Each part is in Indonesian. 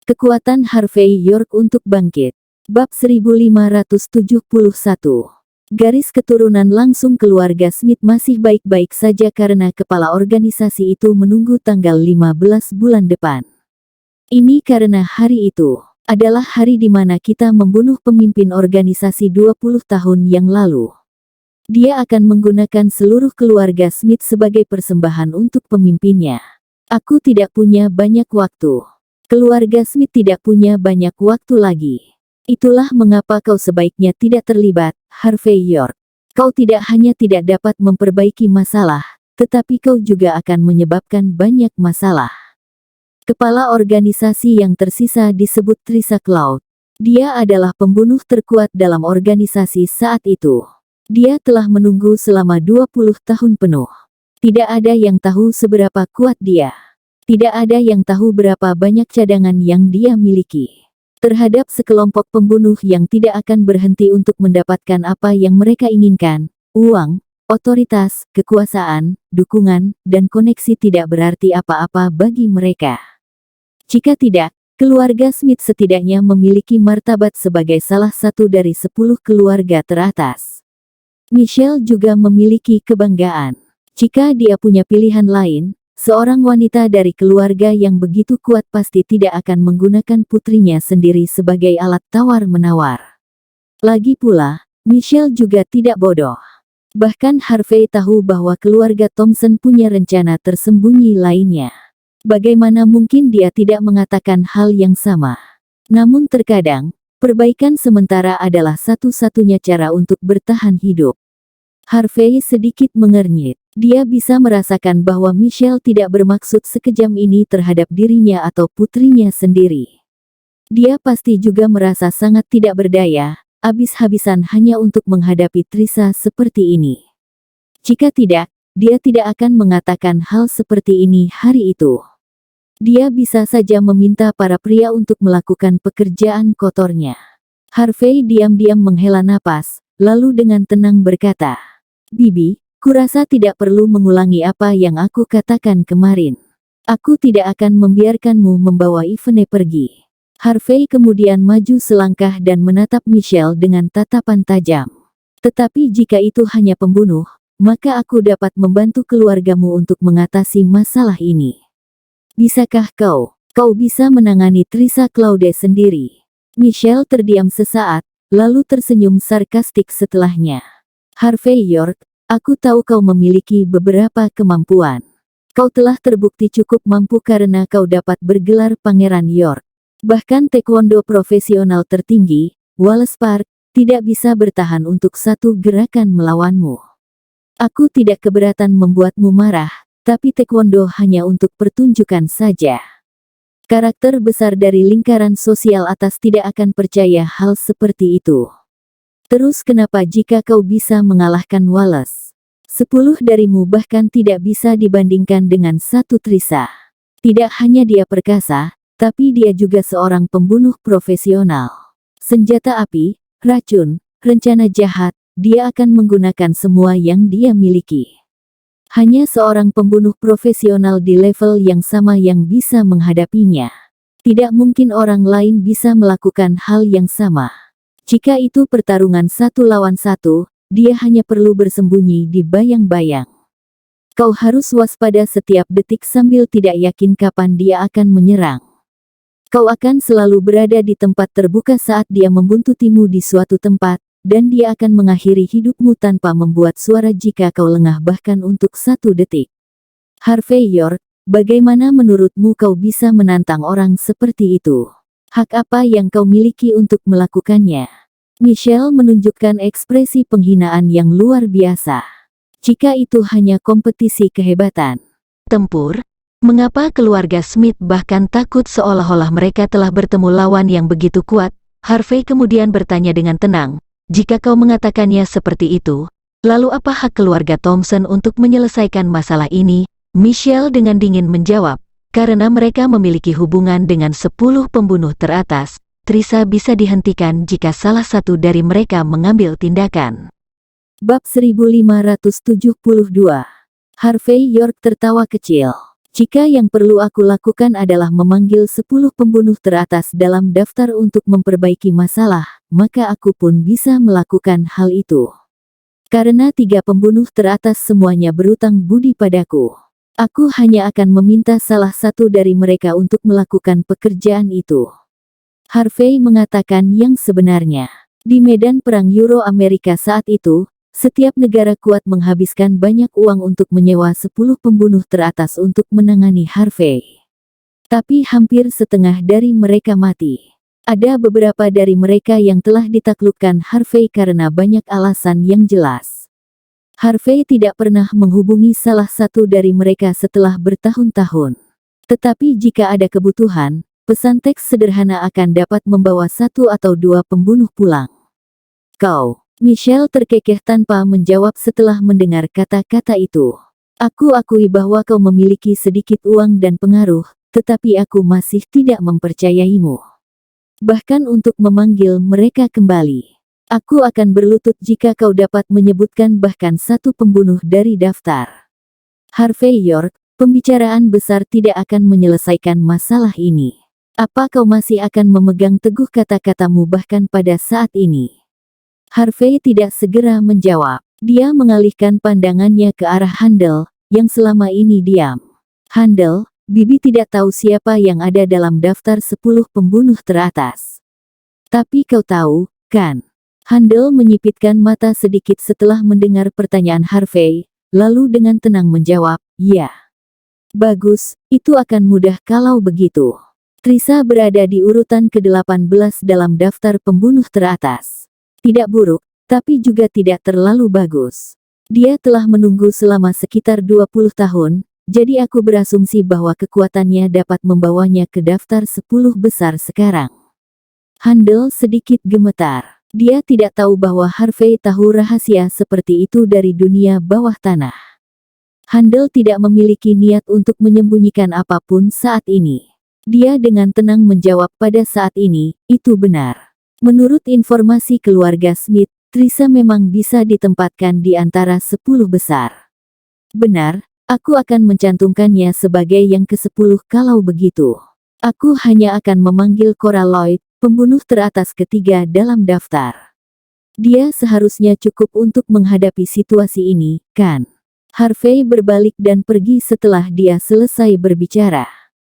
Kekuatan Harvey York untuk bangkit. Bab 1571. Garis keturunan langsung keluarga Smith masih baik-baik saja karena kepala organisasi itu menunggu tanggal 15 bulan depan. Ini karena hari itu adalah hari di mana kita membunuh pemimpin organisasi 20 tahun yang lalu. Dia akan menggunakan seluruh keluarga Smith sebagai persembahan untuk pemimpinnya. Aku tidak punya banyak waktu. Keluarga Smith tidak punya banyak waktu lagi. Itulah mengapa kau sebaiknya tidak terlibat, Harvey York. Kau tidak hanya tidak dapat memperbaiki masalah, tetapi kau juga akan menyebabkan banyak masalah. Kepala organisasi yang tersisa disebut Trisha Cloud. Dia adalah pembunuh terkuat dalam organisasi saat itu. Dia telah menunggu selama 20 tahun penuh. Tidak ada yang tahu seberapa kuat dia. Tidak ada yang tahu berapa banyak cadangan yang dia miliki. Terhadap sekelompok pembunuh yang tidak akan berhenti untuk mendapatkan apa yang mereka inginkan, uang, otoritas, kekuasaan, dukungan, dan koneksi tidak berarti apa-apa bagi mereka. Jika tidak, keluarga Smith setidaknya memiliki martabat sebagai salah satu dari 10 keluarga teratas. Michelle juga memiliki kebanggaan. Jika dia punya pilihan lain, seorang wanita dari keluarga yang begitu kuat pasti tidak akan menggunakan putrinya sendiri sebagai alat tawar-menawar. Lagi pula, Michelle juga tidak bodoh. Bahkan Harvey tahu bahwa keluarga Thompson punya rencana tersembunyi lainnya. Bagaimana mungkin dia tidak mengatakan hal yang sama? Namun terkadang, perbaikan sementara adalah satu-satunya cara untuk bertahan hidup. Harvey sedikit mengernyit. Dia bisa merasakan bahwa Michelle tidak bermaksud sekejam ini terhadap dirinya atau putrinya sendiri. Dia pasti juga merasa sangat tidak berdaya, habis-habisan hanya untuk menghadapi Trisha seperti ini. Jika tidak, dia tidak akan mengatakan hal seperti ini hari itu. Dia bisa saja meminta para pria untuk melakukan pekerjaan kotornya. Harvey diam-diam menghela napas, lalu dengan tenang berkata, "Bibi, kurasa tidak perlu mengulangi apa yang aku katakan kemarin. Aku tidak akan membiarkanmu membawa Yvonne pergi." Harvey kemudian maju selangkah dan menatap Michelle dengan tatapan tajam. "Tetapi jika itu hanya pembunuh, maka aku dapat membantu keluargamu untuk mengatasi masalah ini. Bisakah kau bisa menangani Trisha Claude sendiri?" Michelle terdiam sesaat, lalu tersenyum sarkastik setelahnya. "Harvey York, aku tahu kau memiliki beberapa kemampuan. Kau telah terbukti cukup mampu karena kau dapat bergelar Pangeran York. Bahkan taekwondo profesional tertinggi, Wallace Park, tidak bisa bertahan untuk satu gerakan melawanmu. Aku tidak keberatan membuatmu marah, tapi taekwondo hanya untuk pertunjukan saja." Karakter besar dari lingkaran sosial atas tidak akan percaya hal seperti itu. "Terus kenapa jika kau bisa mengalahkan Wallace? 10 darimu bahkan tidak bisa dibandingkan dengan satu Trisha. Tidak hanya dia perkasa, tapi dia juga seorang pembunuh profesional. Senjata api, racun, rencana jahat, dia akan menggunakan semua yang dia miliki. Hanya seorang pembunuh profesional di level yang sama yang bisa menghadapinya. Tidak mungkin orang lain bisa melakukan hal yang sama. Jika itu pertarungan 1 lawan 1, dia hanya perlu bersembunyi di bayang-bayang. Kau harus waspada setiap detik sambil tidak yakin kapan dia akan menyerang. Kau akan selalu berada di tempat terbuka saat dia membuntutimu di suatu tempat, dan dia akan mengakhiri hidupmu tanpa membuat suara jika kau lengah bahkan untuk 1 detik. Harvey York, bagaimana menurutmu kau bisa menantang orang seperti itu? Hak apa yang kau miliki untuk melakukannya?" Michelle menunjukkan ekspresi penghinaan yang luar biasa. "Jika itu hanya kompetisi kehebatan tempur, mengapa keluarga Smith bahkan takut seolah-olah mereka telah bertemu lawan yang begitu kuat?" Harvey kemudian bertanya dengan tenang, "Jika kau mengatakannya seperti itu, lalu apa hak keluarga Thompson untuk menyelesaikan masalah ini?" Michelle dengan dingin menjawab, "Karena mereka memiliki hubungan dengan 10 pembunuh teratas, Trisha bisa dihentikan jika salah satu dari mereka mengambil tindakan." Bab 1572. Harvey York tertawa kecil. Jika yang perlu aku lakukan adalah memanggil 10 pembunuh teratas dalam daftar untuk memperbaiki masalah, maka aku pun bisa melakukan hal itu. Karena 3 pembunuh teratas semuanya berutang budi padaku. Aku hanya akan meminta salah satu dari mereka untuk melakukan pekerjaan itu. Harvey mengatakan yang sebenarnya. Di medan perang Euro-Amerika saat itu, setiap negara kuat menghabiskan banyak uang untuk menyewa 10 pembunuh teratas untuk menangani Harvey. Tapi hampir setengah dari mereka mati. Ada beberapa dari mereka yang telah ditaklukkan Harvey karena banyak alasan yang jelas. Harvey tidak pernah menghubungi salah satu dari mereka setelah bertahun-tahun. Tetapi jika ada kebutuhan, pesan teks sederhana akan dapat membawa 1 atau 2 pembunuh pulang. Kau, Michelle terkekeh tanpa menjawab setelah mendengar kata-kata itu. Aku akui bahwa kau memiliki sedikit uang dan pengaruh, tetapi aku masih tidak mempercayaimu. Bahkan untuk memanggil mereka kembali. Aku akan berlutut jika kau dapat menyebutkan bahkan 1 pembunuh dari daftar. Harvey York, pembicaraan besar tidak akan menyelesaikan masalah ini. Apa kau masih akan memegang teguh kata-katamu bahkan pada saat ini? Harvey tidak segera menjawab. Dia mengalihkan pandangannya ke arah Handel, yang selama ini diam. Handel, Bibi tidak tahu siapa yang ada dalam daftar 10 pembunuh teratas. Tapi kau tahu, kan? Handel menyipitkan mata sedikit setelah mendengar pertanyaan Harvey, lalu dengan tenang menjawab, ya. Bagus, itu akan mudah kalau begitu. Trisa berada di urutan ke-18 dalam daftar pembunuh teratas. Tidak buruk, tapi juga tidak terlalu bagus. Dia telah menunggu selama sekitar 20 tahun, jadi aku berasumsi bahwa kekuatannya dapat membawanya ke daftar 10 besar sekarang. Handel sedikit gemetar. Dia tidak tahu bahwa Harvey tahu rahasia seperti itu dari dunia bawah tanah. Handel tidak memiliki niat untuk menyembunyikan apapun saat ini. Dia dengan tenang menjawab pada saat ini, itu benar. Menurut informasi keluarga Smith, Trisa memang bisa ditempatkan di antara 10 besar. Benar, aku akan mencantumkannya sebagai yang ke-10 kalau begitu. Aku hanya akan memanggil Cora Lloyd, pembunuh teratas ketiga dalam daftar. Dia seharusnya cukup untuk menghadapi situasi ini, kan? Harvey berbalik dan pergi setelah dia selesai berbicara.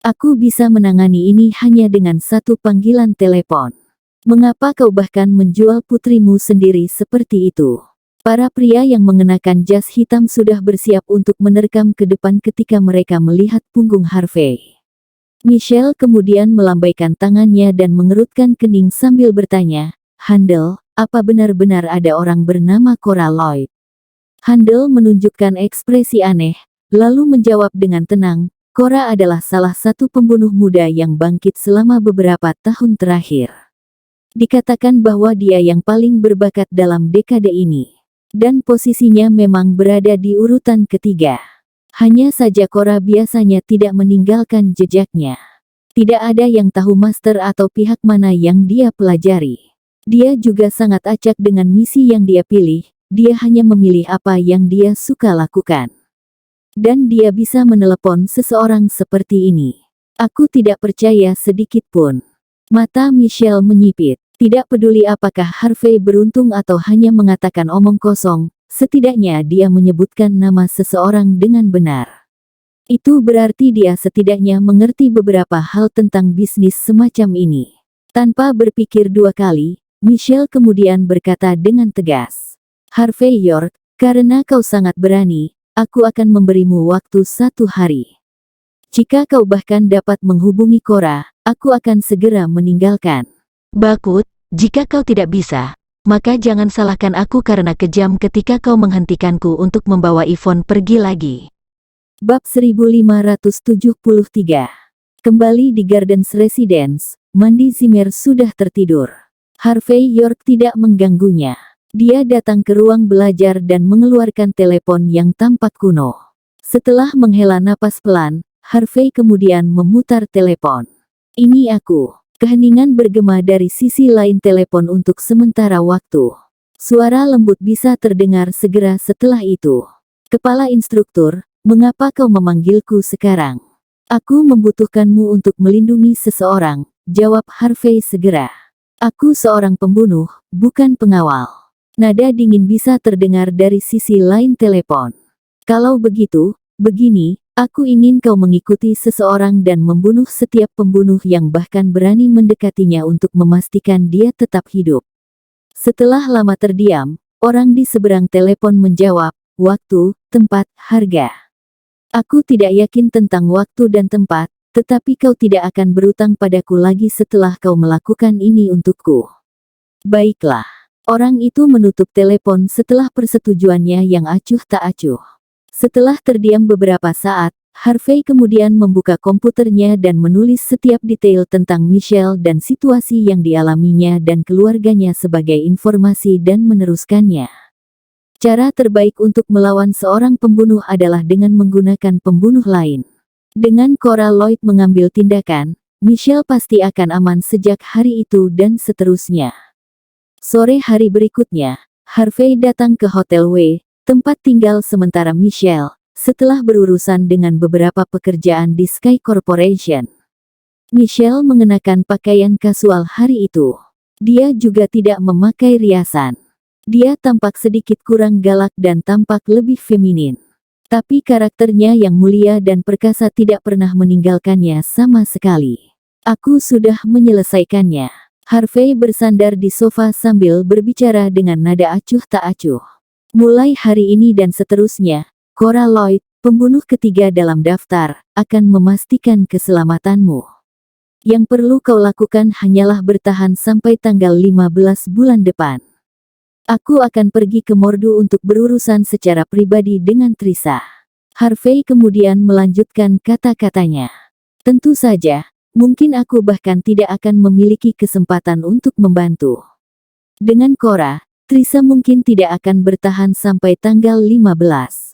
Aku bisa menangani ini hanya dengan 1 panggilan telepon. Mengapa kau bahkan menjual putrimu sendiri seperti itu? Para pria yang mengenakan jas hitam sudah bersiap untuk menerkam ke depan ketika mereka melihat punggung Harvey. Michelle kemudian melambaikan tangannya dan mengerutkan kening sambil bertanya, Handel, apa benar-benar ada orang bernama Cora Lloyd? Handel menunjukkan ekspresi aneh, lalu menjawab dengan tenang, Cora adalah salah satu pembunuh muda yang bangkit selama beberapa tahun terakhir. Dikatakan bahwa dia yang paling berbakat dalam dekade ini. Dan posisinya memang berada di urutan ketiga. Hanya saja Cora biasanya tidak meninggalkan jejaknya. Tidak ada yang tahu master atau pihak mana yang dia pelajari. Dia juga sangat acak dengan misi yang dia pilih, dia hanya memilih apa yang dia suka lakukan. Dan dia bisa menelepon seseorang seperti ini. Aku tidak percaya sedikit pun. Mata Michelle menyipit. Tidak peduli apakah Harvey beruntung atau hanya mengatakan omong kosong, setidaknya dia menyebutkan nama seseorang dengan benar. Itu berarti dia setidaknya mengerti beberapa hal tentang bisnis semacam ini. Tanpa berpikir 2 kali, Michelle kemudian berkata dengan tegas. Harvey York, karena kau sangat berani, aku akan memberimu waktu 1 hari. Jika kau bahkan dapat menghubungi Cora, aku akan segera meninggalkan. Bakut, jika kau tidak bisa, maka jangan salahkan aku karena kejam ketika kau menghentikanku untuk membawa Yvonne pergi lagi. Bab 1573. Kembali di Gardens Residence, Mandy Zimmer sudah tertidur. Harvey York tidak mengganggunya. Dia datang ke ruang belajar dan mengeluarkan telepon yang tampak kuno. Setelah menghela napas pelan, Harvey kemudian memutar telepon. Ini aku. Keheningan bergema dari sisi lain telepon untuk sementara waktu. Suara lembut bisa terdengar segera setelah itu. Kepala instruktur, Mengapa kau memanggilku sekarang? Aku membutuhkanmu untuk melindungi seseorang, jawab Harvey segera. Aku seorang pembunuh, bukan pengawal. Nada dingin bisa terdengar dari sisi lain telepon. Kalau begitu, begini, aku ingin kau mengikuti seseorang dan membunuh setiap pembunuh yang bahkan berani mendekatinya untuk memastikan dia tetap hidup. Setelah lama terdiam, orang di seberang telepon menjawab, waktu, tempat, harga. Aku tidak yakin tentang waktu dan tempat, tetapi kau tidak akan berutang padaku lagi setelah kau melakukan ini untukku. Baiklah. Orang itu menutup telepon setelah persetujuannya yang acuh tak acuh. Setelah terdiam beberapa saat, Harvey kemudian membuka komputernya dan menulis setiap detail tentang Michelle dan situasi yang dialaminya dan keluarganya sebagai informasi dan meneruskannya. Cara terbaik untuk melawan seorang pembunuh adalah dengan menggunakan pembunuh lain. Dengan Cora Lloyd mengambil tindakan, Michelle pasti akan aman sejak hari itu dan seterusnya. Sore hari berikutnya, Harvey datang ke Hotel W, tempat tinggal sementara Michelle, setelah berurusan dengan beberapa pekerjaan di Sky Corporation. Michelle mengenakan pakaian kasual hari itu. Dia juga tidak memakai riasan. Dia tampak sedikit kurang galak dan tampak lebih feminin. Tapi karakternya yang mulia dan perkasa tidak pernah meninggalkannya sama sekali. Aku sudah menyelesaikannya. Harvey bersandar di sofa sambil berbicara dengan nada acuh tak acuh. Mulai hari ini dan seterusnya, Cora Lloyd, pembunuh ketiga dalam daftar, akan memastikan keselamatanmu. Yang perlu kau lakukan hanyalah bertahan sampai tanggal 15 bulan depan. Aku akan pergi ke Mordu untuk berurusan secara pribadi dengan Trisha. Harvey kemudian melanjutkan kata-katanya. Tentu saja, mungkin aku bahkan tidak akan memiliki kesempatan untuk membantu. Dengan Cora, Trisha mungkin tidak akan bertahan sampai tanggal 15.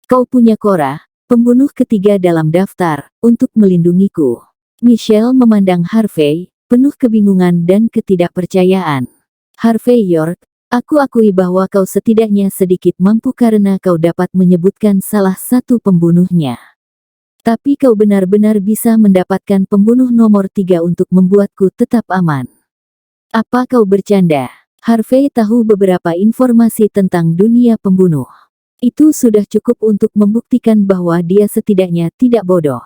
Kau punya Cora, pembunuh ketiga dalam daftar, untuk melindungiku. Michelle memandang Harvey, penuh kebingungan dan ketidakpercayaan. Harvey York, aku akui bahwa kau setidaknya sedikit mampu karena kau dapat menyebutkan salah satu pembunuhnya. Tapi kau benar-benar bisa mendapatkan pembunuh nomor 3 untuk membuatku tetap aman. Apa kau bercanda? Harvey tahu beberapa informasi tentang dunia pembunuh. Itu sudah cukup untuk membuktikan bahwa dia setidaknya tidak bodoh.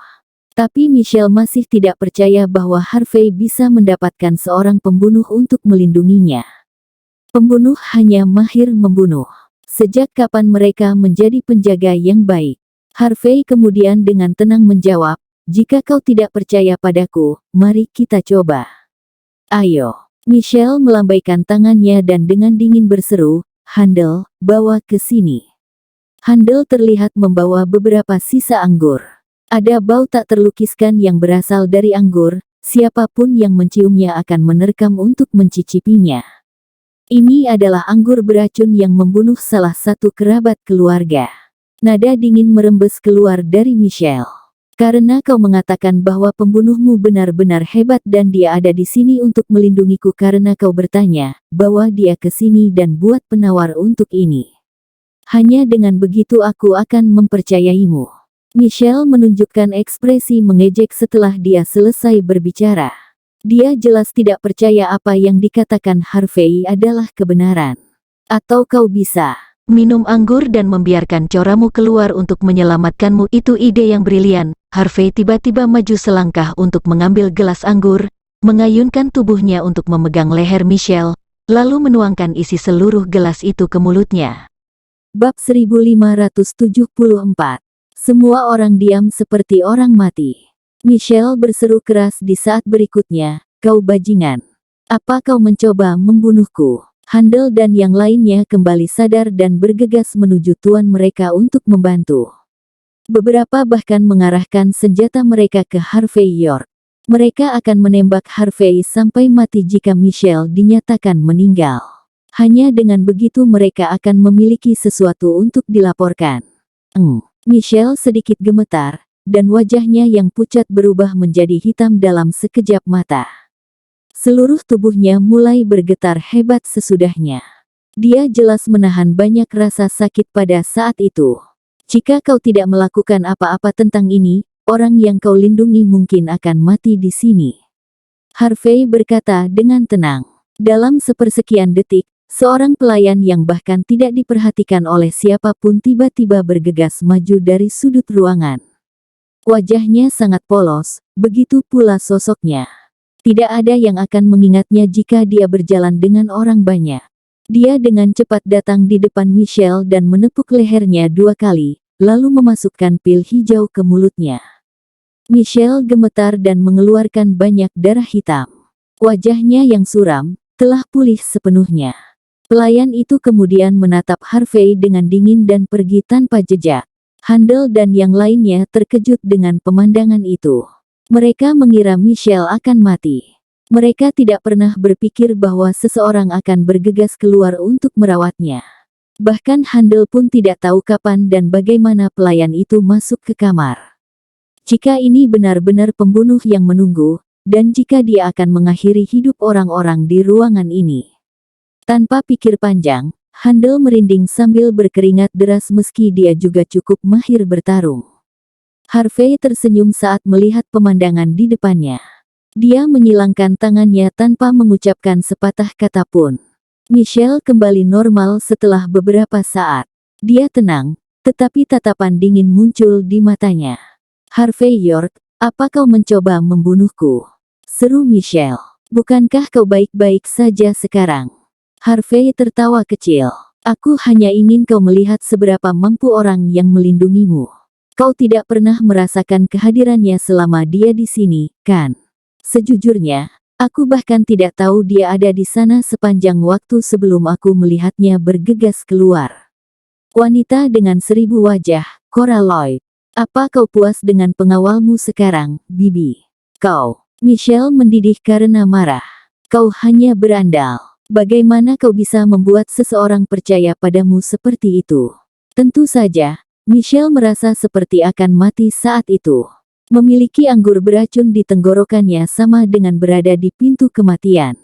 Tapi Michelle masih tidak percaya bahwa Harvey bisa mendapatkan seorang pembunuh untuk melindunginya. Pembunuh hanya mahir membunuh. Sejak kapan mereka menjadi penjaga yang baik? Harvey kemudian dengan tenang menjawab, jika kau tidak percaya padaku, mari kita coba. Ayo. Michelle melambaikan tangannya dan dengan dingin berseru, Handel, bawa ke sini. Handel terlihat membawa beberapa sisa anggur. Ada bau tak terlukiskan yang berasal dari anggur, siapapun yang menciumnya akan menerkam untuk mencicipinya. Ini adalah anggur beracun yang membunuh salah satu kerabat keluarga. Nada dingin merembes keluar dari Michelle. Karena kau mengatakan bahwa pembunuhmu benar-benar hebat dan dia ada di sini untuk melindungiku karena kau bertanya, bawa dia ke sini dan buat penawar untuk ini. Hanya dengan begitu aku akan mempercayaimu. Michelle menunjukkan ekspresi mengejek setelah dia selesai berbicara. Dia jelas tidak percaya apa yang dikatakan Harvey adalah kebenaran. Atau kau bisa minum anggur dan membiarkan coramu keluar untuk menyelamatkanmu. Itu ide yang brilian. Harvey tiba-tiba maju selangkah untuk mengambil gelas anggur, mengayunkan tubuhnya untuk memegang leher Michelle, lalu menuangkan isi seluruh gelas itu ke mulutnya. Bab 1574. Semua orang diam seperti orang mati. Michelle berseru keras di saat berikutnya, kau bajingan. Apa kau mencoba membunuhku? Handel dan yang lainnya kembali sadar dan bergegas menuju tuan mereka untuk membantu. Beberapa bahkan mengarahkan senjata mereka ke Harvey York. Mereka akan menembak Harvey sampai mati jika Michelle dinyatakan meninggal. Hanya dengan begitu mereka akan memiliki sesuatu untuk dilaporkan. Michelle sedikit gemetar, dan wajahnya yang pucat berubah menjadi hitam dalam sekejap mata. Seluruh tubuhnya mulai bergetar hebat sesudahnya. Dia jelas menahan banyak rasa sakit pada saat itu. Jika kau tidak melakukan apa-apa tentang ini, orang yang kau lindungi mungkin akan mati di sini. Harvey berkata dengan tenang. Dalam sepersekian detik, seorang pelayan yang bahkan tidak diperhatikan oleh siapapun tiba-tiba bergegas maju dari sudut ruangan. Wajahnya sangat polos, begitu pula sosoknya. Tidak ada yang akan mengingatnya jika dia berjalan dengan orang banyak. Dia dengan cepat datang di depan Michelle dan menepuk lehernya 2 kali, lalu memasukkan pil hijau ke mulutnya. Michelle gemetar dan mengeluarkan banyak darah hitam. Wajahnya yang suram telah pulih sepenuhnya. Pelayan itu kemudian menatap Harvey dengan dingin dan pergi tanpa jejak. Handel dan yang lainnya terkejut dengan pemandangan itu. Mereka mengira Michelle akan mati. Mereka tidak pernah berpikir bahwa seseorang akan bergegas keluar untuk merawatnya. Bahkan Handel pun tidak tahu kapan dan bagaimana pelayan itu masuk ke kamar. Jika ini benar-benar pembunuh yang menunggu, dan jika dia akan mengakhiri hidup orang-orang di ruangan ini. Tanpa pikir panjang, Handel merinding sambil berkeringat deras meski dia juga cukup mahir bertarung. Harvey tersenyum saat melihat pemandangan di depannya. Dia menyilangkan tangannya tanpa mengucapkan sepatah kata pun. Michelle kembali normal setelah beberapa saat. Dia tenang, tetapi tatapan dingin muncul di matanya. Harvey York, apa kau mencoba membunuhku? Seru Michelle. Bukankah kau baik-baik saja sekarang? Harvey tertawa kecil. Aku hanya ingin kau melihat seberapa mampu orang yang melindungimu. Kau tidak pernah merasakan kehadirannya selama dia di sini, kan? Sejujurnya, aku bahkan tidak tahu dia ada di sana sepanjang waktu sebelum aku melihatnya bergegas keluar. Wanita dengan 1000 wajah, Cora Lloyd. Apa kau puas dengan pengawalmu sekarang, Bibi? Kau, Michelle mendidih karena marah. Kau hanya berandal. Bagaimana kau bisa membuat seseorang percaya padamu seperti itu? Tentu saja, Michelle merasa seperti akan mati saat itu. Memiliki anggur beracun di tenggorokannya sama dengan berada di pintu kematian.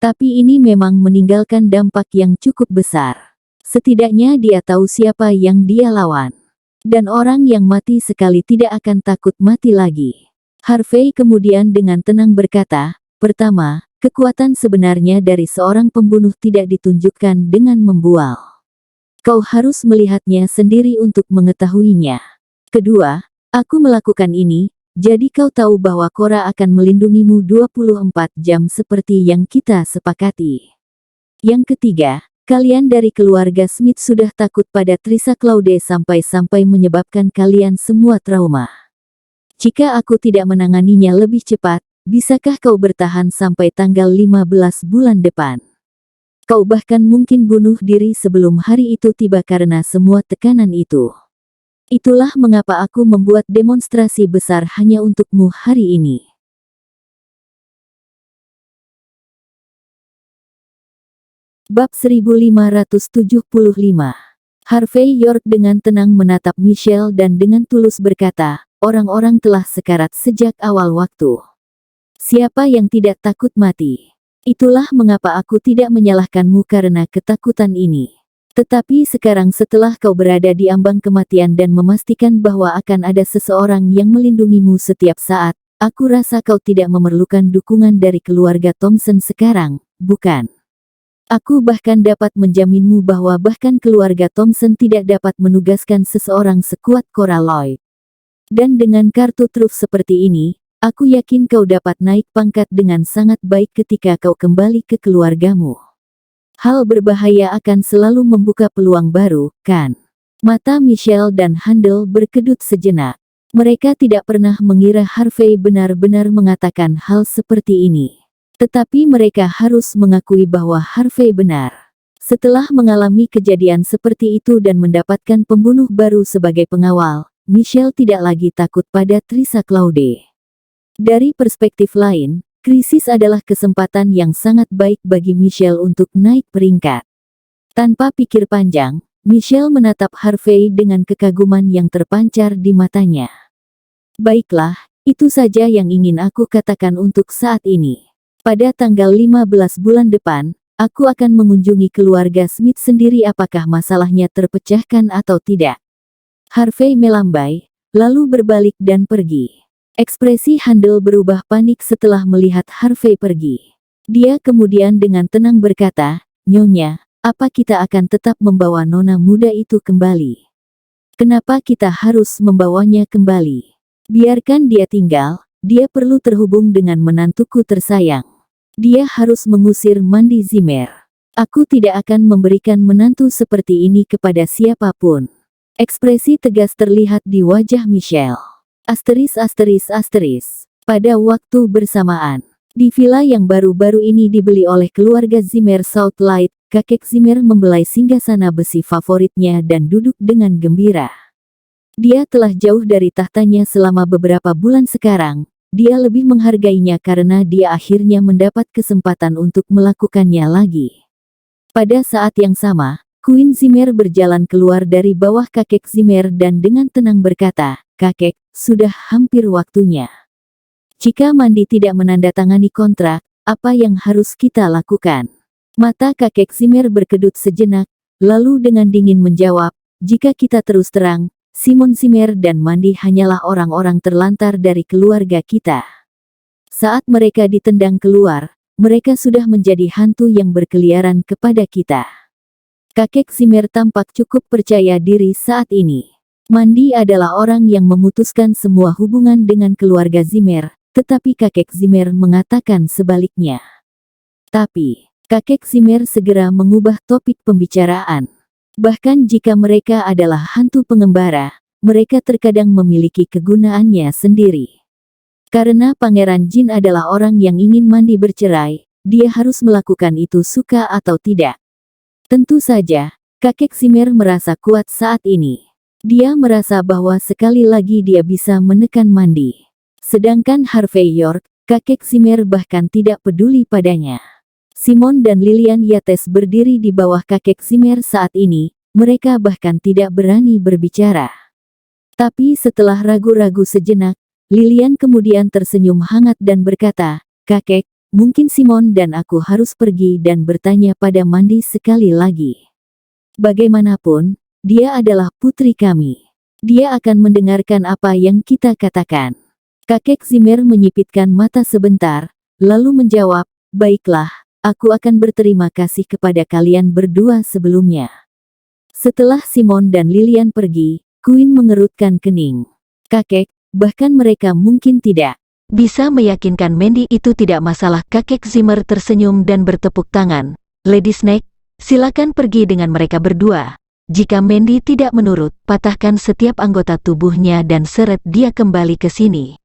Tapi ini memang meninggalkan dampak yang cukup besar. Setidaknya dia tahu siapa yang dia lawan. Dan orang yang mati sekali tidak akan takut mati lagi. Harvey kemudian dengan tenang berkata, pertama, kekuatan sebenarnya dari seorang pembunuh tidak ditunjukkan dengan membual. Kau harus melihatnya sendiri untuk mengetahuinya. Kedua, aku melakukan ini, jadi kau tahu bahwa Cora akan melindungimu 24 jam seperti yang kita sepakati. Yang ketiga, kalian dari keluarga Smith sudah takut pada Trisha Claude sampai-sampai menyebabkan kalian semua trauma. Jika aku tidak menanganinya lebih cepat, bisakah kau bertahan sampai tanggal 15 bulan depan? Kau bahkan mungkin bunuh diri sebelum hari itu tiba karena semua tekanan itu. Itulah mengapa aku membuat demonstrasi besar hanya untukmu hari ini. Bab 1575. Harvey York dengan tenang menatap Michelle dan dengan tulus berkata, orang-orang telah sekarat sejak awal waktu. Siapa yang tidak takut mati? Itulah mengapa aku tidak menyalahkanmu karena ketakutan ini. Tetapi sekarang setelah kau berada di ambang kematian dan memastikan bahwa akan ada seseorang yang melindungimu setiap saat, aku rasa kau tidak memerlukan dukungan dari keluarga Thompson sekarang, bukan? Aku bahkan dapat menjaminmu bahwa bahkan keluarga Thompson tidak dapat menugaskan seseorang sekuat Cora Lloyd. Dan dengan kartu truf seperti ini, aku yakin kau dapat naik pangkat dengan sangat baik ketika kau kembali ke keluargamu. Hal berbahaya akan selalu membuka peluang baru, kan? Mata Michelle dan Handel berkedut sejenak. Mereka tidak pernah mengira Harvey benar-benar mengatakan hal seperti ini. Tetapi mereka harus mengakui bahwa Harvey benar. Setelah mengalami kejadian seperti itu dan mendapatkan pembunuh baru sebagai pengawal, Michelle tidak lagi takut pada Trisha Claude. Dari perspektif lain, krisis adalah kesempatan yang sangat baik bagi Michelle untuk naik peringkat. Tanpa pikir panjang, Michelle menatap Harvey dengan kekaguman yang terpancar di matanya. Baiklah, itu saja yang ingin aku katakan untuk saat ini. Pada tanggal 15 bulan depan, aku akan mengunjungi keluarga Smith sendiri apakah masalahnya terpecahkan atau tidak. Harvey melambai, lalu berbalik dan pergi. Ekspresi Handel berubah panik setelah melihat Harvey pergi. Dia kemudian dengan tenang berkata, "Nyonya, apa kita akan tetap membawa nona muda itu kembali? Kenapa kita harus membawanya kembali? Biarkan dia tinggal, dia perlu terhubung dengan menantuku tersayang. Dia harus mengusir Mandy Zimmer. Aku tidak akan memberikan menantu seperti ini kepada siapapun." Ekspresi tegas terlihat di wajah Michelle. Pada waktu bersamaan, di villa yang baru-baru ini dibeli oleh keluarga Zimmer Southlight, kakek Zimmer membelai singgasana besi favoritnya dan duduk dengan gembira. Dia telah jauh dari tahtanya selama beberapa bulan sekarang. Dia lebih menghargainya karena dia akhirnya mendapat kesempatan untuk melakukannya lagi. Pada saat yang sama, Queen Zimmer berjalan keluar dari bawah kakek Zimmer dan dengan tenang berkata, "Kakek, sudah hampir waktunya. Jika Mandy tidak menandatangani kontrak, apa yang harus kita lakukan?" Mata kakek Zimmer berkedut sejenak, lalu dengan dingin menjawab, "Jika kita terus terang, Simon Zimmer dan Mandy hanyalah orang-orang terlantar dari keluarga kita. Saat mereka ditendang keluar, mereka sudah menjadi hantu yang berkeliaran kepada kita." Kakek Zimmer tampak cukup percaya diri saat ini. Mandy adalah orang yang memutuskan semua hubungan dengan keluarga Zimmer, tetapi kakek Zimmer mengatakan sebaliknya. Tapi, kakek Zimmer segera mengubah topik pembicaraan. Bahkan jika mereka adalah hantu pengembara, mereka terkadang memiliki kegunaannya sendiri. Karena Pangeran Jin adalah orang yang ingin Mandy bercerai, dia harus melakukan itu suka atau tidak. Tentu saja, kakek Zimmer merasa kuat saat ini. Dia merasa bahwa sekali lagi dia bisa menekan Mandy. Sedangkan Harvey York, kakek Zimmer bahkan tidak peduli padanya. Simon dan Lilian Yates berdiri di bawah kakek Zimmer saat ini, mereka bahkan tidak berani berbicara. Tapi setelah ragu-ragu sejenak, Lilian kemudian tersenyum hangat dan berkata, "Kakek, mungkin Simon dan aku harus pergi dan bertanya pada Mandy sekali lagi. Bagaimanapun, dia adalah putri kami. Dia akan mendengarkan apa yang kita katakan." Kakek Zimmer menyipitkan mata sebentar, lalu menjawab, "Baiklah, aku akan berterima kasih kepada kalian berdua sebelumnya." Setelah Simon dan Lilian pergi, Queen mengerutkan kening. "Kakek, bahkan mereka mungkin tidak bisa meyakinkan Mandy itu tidak masalah." Kakek Zimmer tersenyum dan bertepuk tangan. "Lady Snake, silakan pergi dengan mereka berdua. Jika Mandy tidak menurut, patahkan setiap anggota tubuhnya dan seret dia kembali ke sini."